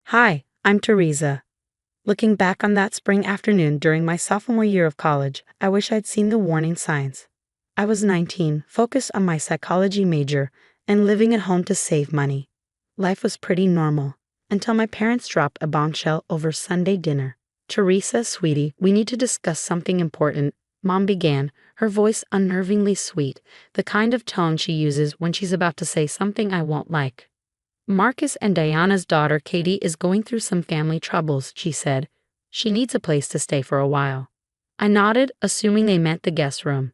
Hi, I'm Teresa. Looking back on that spring afternoon during my sophomore year of college, I wish I'd seen the warning signs. I was 19, focused on my psychology major, and living at home to save money. Life was pretty normal, until my parents dropped a bombshell over Sunday dinner. Teresa, sweetie, we need to discuss something important, Mom began, her voice unnervingly sweet, the kind of tone she uses when she's about to say something I won't like. Marcus and Diana's daughter Katie is going through some family troubles, she said. She needs a place to stay for a while. I nodded, assuming they meant the guest room.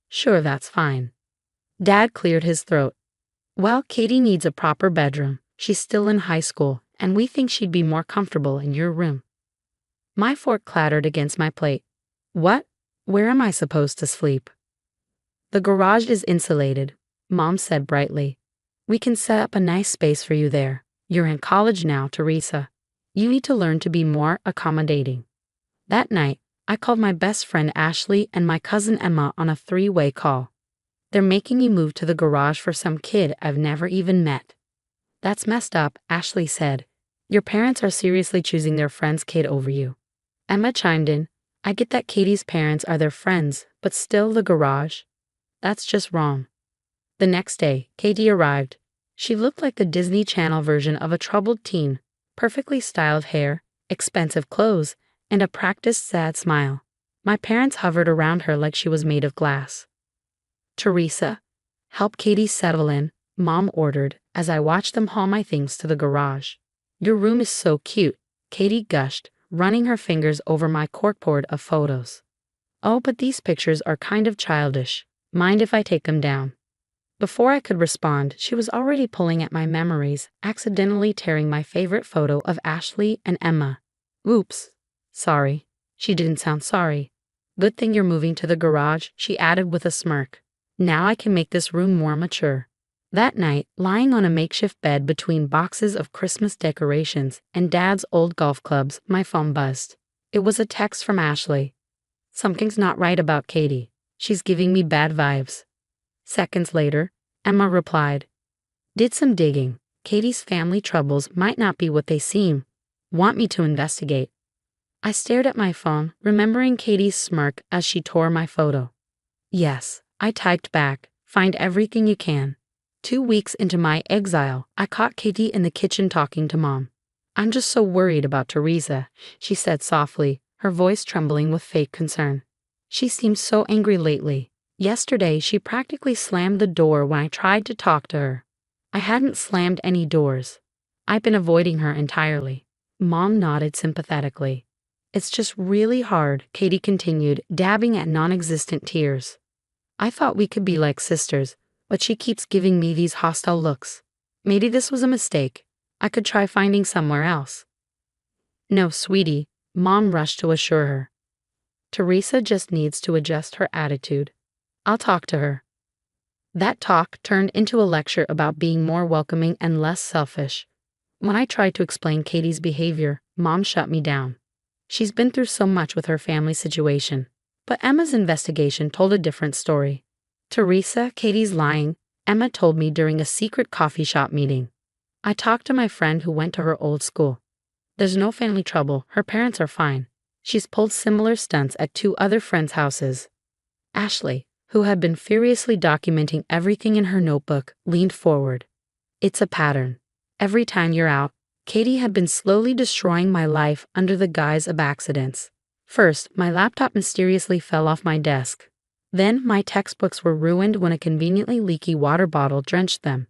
Sure, that's fine. Dad cleared his throat. Well, Katie needs a proper bedroom. She's still in high school, and we think she'd be more comfortable in your room. My fork clattered against my plate. What? Where am I supposed to sleep? The garage is insulated, Mom said brightly. We can set up a nice space for you there. You're in college now, Teresa. You need to learn to be more accommodating. That night, I called my best friend Ashley and my cousin Emma on a three-way call. They're making me move to the garage for some kid I've never even met. That's messed up, Ashley said. Your parents are seriously choosing their friend's kid over you. Emma chimed in. I get that Katie's parents are their friends, but still the garage? That's just wrong. The next day, Katie arrived. She looked like the Disney Channel version of a troubled teen, perfectly styled hair, expensive clothes, and a practiced sad smile. My parents hovered around her like she was made of glass. Teresa, help Katie settle in, Mom ordered as I watched them haul my things to the garage. Your room is so cute, Katie gushed, running her fingers over my corkboard of photos. Oh, but these pictures are kind of childish. Mind if I take them down? Before I could respond, she was already pulling at my memories, accidentally tearing my favorite photo of Ashley and Emma. Oops. Sorry. She didn't sound sorry. Good thing you're moving to the garage, she added with a smirk. Now I can make this room more mature. That night, lying on a makeshift bed between boxes of Christmas decorations and Dad's old golf clubs, my phone buzzed. It was a text from Ashley. Something's not right about Katie. She's giving me bad vibes. Seconds later, Emma replied, Did some digging. Katie's family troubles might not be what they seem. Want me to investigate? I stared at my phone, remembering Katie's smirk as she tore my photo. Yes, I typed back, find everything you can. 2 weeks into my exile, I caught Katie in the kitchen talking to Mom. I'm just so worried about Teresa, she said softly, her voice trembling with fake concern. She seems so angry lately. Yesterday, she practically slammed the door when I tried to talk to her. I hadn't slammed any doors. I've been avoiding her entirely. Mom nodded sympathetically. It's just really hard, Katie continued, dabbing at non-existent tears. I thought we could be like sisters, but she keeps giving me these hostile looks. Maybe this was a mistake. I could try finding somewhere else. No, sweetie, Mom rushed to assure her. Teresa just needs to adjust her attitude. I'll talk to her. That talk turned into a lecture about being more welcoming and less selfish. When I tried to explain Katie's behavior, Mom shut me down. She's been through so much with her family situation. But Emma's investigation told a different story. Teresa, Katie's lying, Emma told me during a secret coffee shop meeting. I talked to my friend who went to her old school. There's no family trouble, her parents are fine. She's pulled similar stunts at 2 other friends' houses. Ashley, who had been furiously documenting everything in her notebook, leaned forward. It's a pattern. Every time you're out, Katie had been slowly destroying my life under the guise of accidents. First, my laptop mysteriously fell off my desk. Then, my textbooks were ruined when a conveniently leaky water bottle drenched them.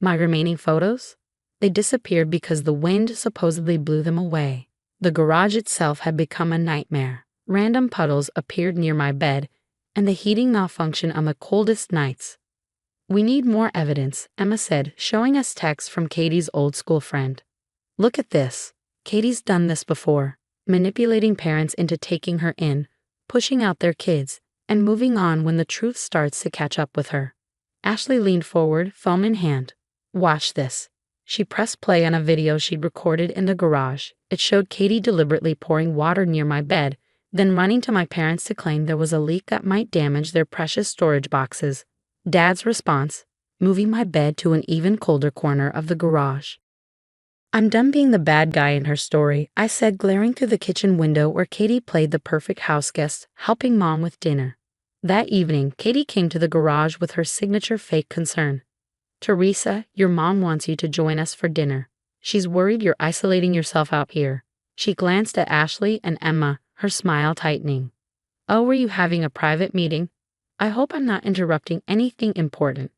My remaining photos? They disappeared because the wind supposedly blew them away. The garage itself had become a nightmare. Random puddles appeared near my bed, and the heating malfunctioned on the coldest nights. We need more evidence, Emma said, showing us texts from Katie's old school friend. Look at this. Katie's done this before, manipulating parents into taking her in, pushing out their kids, and moving on when the truth starts to catch up with her. Ashley leaned forward, phone in hand. Watch this. She pressed play on a video she'd recorded in the garage. It showed Katie deliberately pouring water near my bed, then running to my parents to claim there was a leak that might damage their precious storage boxes. Dad's response, moving my bed to an even colder corner of the garage. I'm done being the bad guy in her story, I said, glaring through the kitchen window where Katie played the perfect houseguest, helping Mom with dinner. That evening, Katie came to the garage with her signature fake concern. Teresa, your mom wants you to join us for dinner. She's worried you're isolating yourself out here. She glanced at Ashley and Emma, her smile tightening. Oh, were you having a private meeting? I hope I'm not interrupting anything important.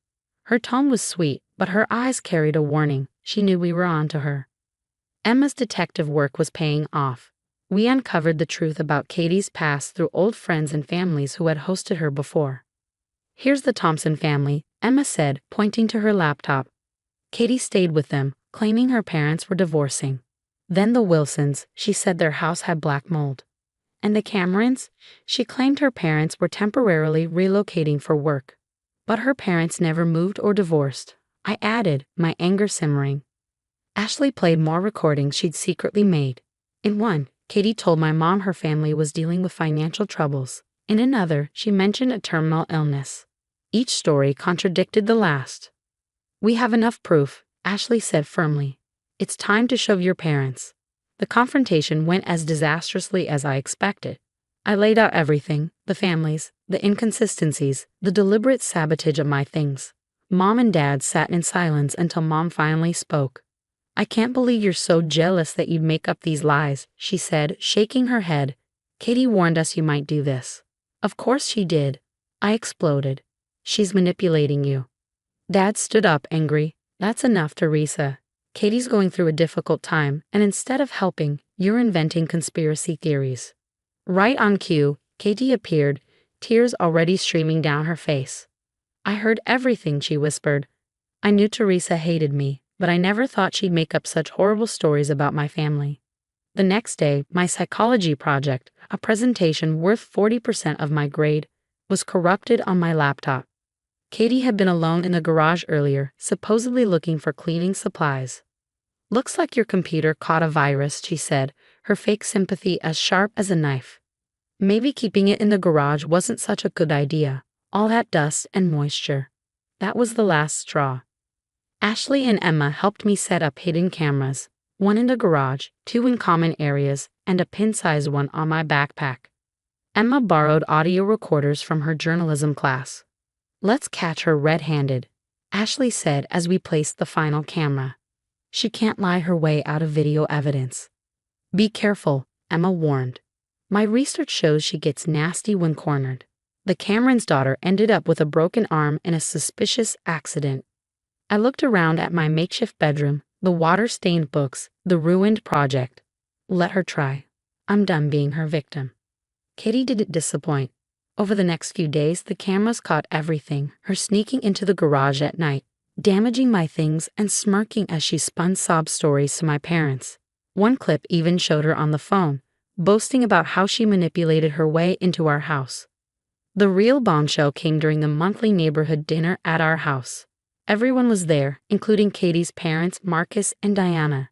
Her tone was sweet, but her eyes carried a warning. She knew we were on to her. Emma's detective work was paying off. We uncovered the truth about Katie's past through old friends and families who had hosted her before. Here's the Thompson family, Emma said, pointing to her laptop. Katie stayed with them, claiming her parents were divorcing. Then the Wilsons, she said their house had black mold. And the Camerons? She claimed her parents were temporarily relocating for work. But her parents never moved or divorced, I added, my anger simmering. Ashley played more recordings she'd secretly made. In one, Katie told my mom her family was dealing with financial troubles. In another, she mentioned a terminal illness. Each story contradicted the last. We have enough proof, Ashley said firmly. It's time to show your parents. The confrontation went as disastrously as I expected. I laid out everything, the families, the inconsistencies, the deliberate sabotage of my things. Mom and Dad sat in silence until Mom finally spoke. I can't believe you're so jealous that you'd make up these lies, she said, shaking her head. Katie warned us you might do this. Of course she did. I exploded. She's manipulating you. Dad stood up, angry. That's enough, Teresa. Katie's going through a difficult time, and instead of helping, you're inventing conspiracy theories. Right on cue, Katie appeared, tears already streaming down her face. I heard everything, she whispered. I knew Teresa hated me, but I never thought she'd make up such horrible stories about my family. The next day, my psychology project, a presentation worth 40% of my grade, was corrupted on my laptop. Katie had been alone in the garage earlier, supposedly looking for cleaning supplies. Looks like your computer caught a virus, she said, her fake sympathy as sharp as a knife. Maybe keeping it in the garage wasn't such a good idea. All that dust and moisture. That was the last straw. Ashley and Emma helped me set up hidden cameras, one in the garage, two in common areas, and a pin-sized one on my backpack. Emma borrowed audio recorders from her journalism class. Let's catch her red-handed, Ashley said as we placed the final camera. She can't lie her way out of video evidence. Be careful, Emma warned. My research shows she gets nasty when cornered. The Cameron's daughter ended up with a broken arm in a suspicious accident. I looked around at my makeshift bedroom, the water-stained books, the ruined project. Let her try. I'm done being her victim. Katie didn't disappoint. Over the next few days, the cameras caught everything, her sneaking into the garage at night, damaging my things and smirking as she spun sob stories to my parents. One clip even showed her on the phone, boasting about how she manipulated her way into our house. The real bombshell came during the monthly neighborhood dinner at our house. Everyone was there, including Katie's parents, Marcus and Diana.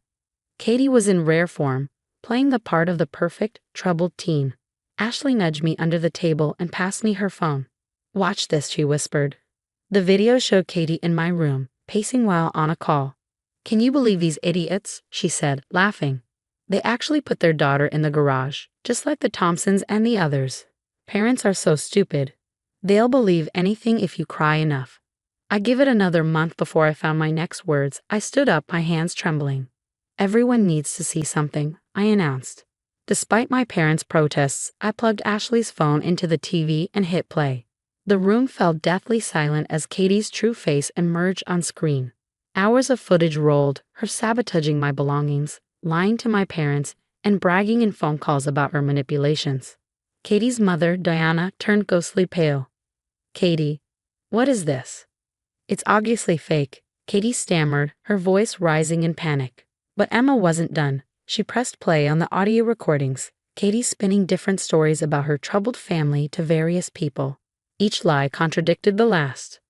Katie was in rare form, playing the part of the perfect, troubled teen. Ashley nudged me under the table and passed me her phone. Watch this, she whispered. The video showed Katie in my room, pacing while on a call. Can you believe these idiots? She said, laughing. They actually put their daughter in the garage, just like the Thompsons and the others. Parents are so stupid. They'll believe anything if you cry enough. I give it another month before I found my next words. I stood up, my hands trembling. Everyone needs to see something, I announced. Despite my parents' protests, I plugged Ashley's phone into the TV and hit play. The room fell deathly silent as Katie's true face emerged on screen. Hours of footage rolled, her sabotaging my belongings, lying to my parents, and bragging in phone calls about her manipulations. Katie's mother, Diana, turned ghostly pale. Katie, what is this? It's obviously fake, Katie stammered, her voice rising in panic. But Emma wasn't done. She pressed play on the audio recordings, Katie spinning different stories about her troubled family to various people. Each lie contradicted the last.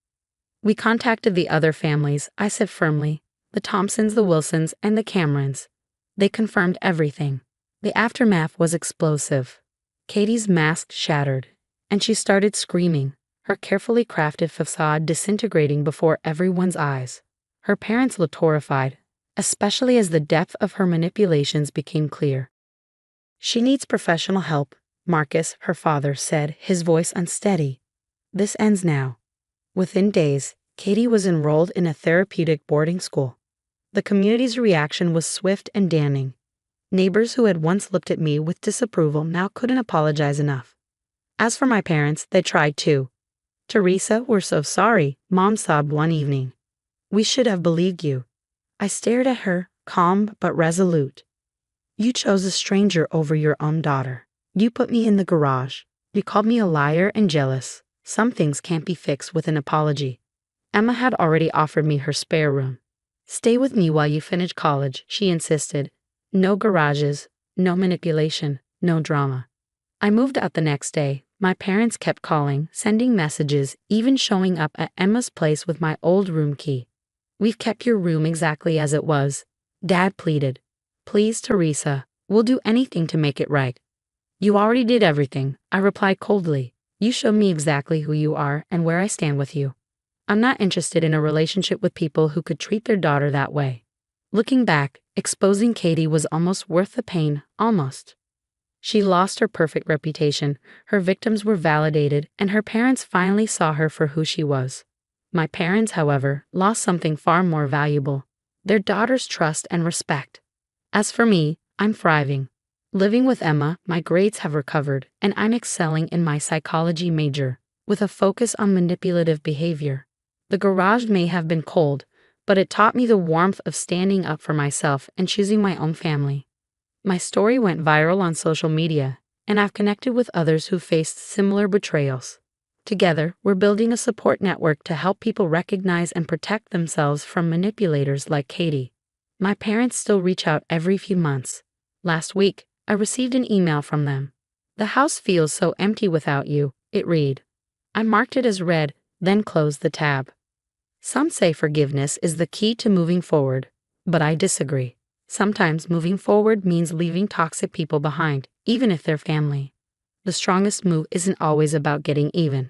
We contacted the other families, I said firmly, the Thompsons, the Wilsons, and the Camerons. They confirmed everything. The aftermath was explosive. Katie's mask shattered, and she started screaming, her carefully crafted facade disintegrating before everyone's eyes. Her parents looked horrified, especially as the depth of her manipulations became clear. She needs professional help, Marcus, her father said, his voice unsteady. This ends now. Within days, Katie was enrolled in a therapeutic boarding school. The community's reaction was swift and damning. Neighbors who had once looked at me with disapproval now couldn't apologize enough. As for my parents, they tried too. Teresa, we're so sorry, Mom sobbed one evening. We should have believed you. I stared at her, calm but resolute. You chose a stranger over your own daughter. You put me in the garage. You called me a liar and jealous. Some things can't be fixed with an apology. Emma had already offered me her spare room. Stay with me while you finish college, she insisted. No garages, no manipulation, no drama. I moved out the next day. My parents kept calling, sending messages, even showing up at Emma's place with my old room key. We've kept your room exactly as it was, Dad pleaded. Please, Teresa, we'll do anything to make it right. You already did everything, I replied coldly. You showed me exactly who you are and where I stand with you. I'm not interested in a relationship with people who could treat their daughter that way. Looking back, exposing Katie was almost worth the pain, almost. She lost her perfect reputation, her victims were validated, and her parents finally saw her for who she was. My parents, however, lost something far more valuable, their daughter's trust and respect. As for me, I'm thriving. Living with Emma, my grades have recovered, and I'm excelling in my psychology major, with a focus on manipulative behavior. The garage may have been cold, but it taught me the warmth of standing up for myself and choosing my own family. My story went viral on social media, and I've connected with others who faced similar betrayals. Together, we're building a support network to help people recognize and protect themselves from manipulators like Katie. My parents still reach out every few months. Last week, I received an email from them. The house feels so empty without you, it read. I marked it as read, then closed the tab. Some say forgiveness is the key to moving forward, but I disagree. Sometimes moving forward means leaving toxic people behind, even if they're family. The strongest move isn't always about getting even.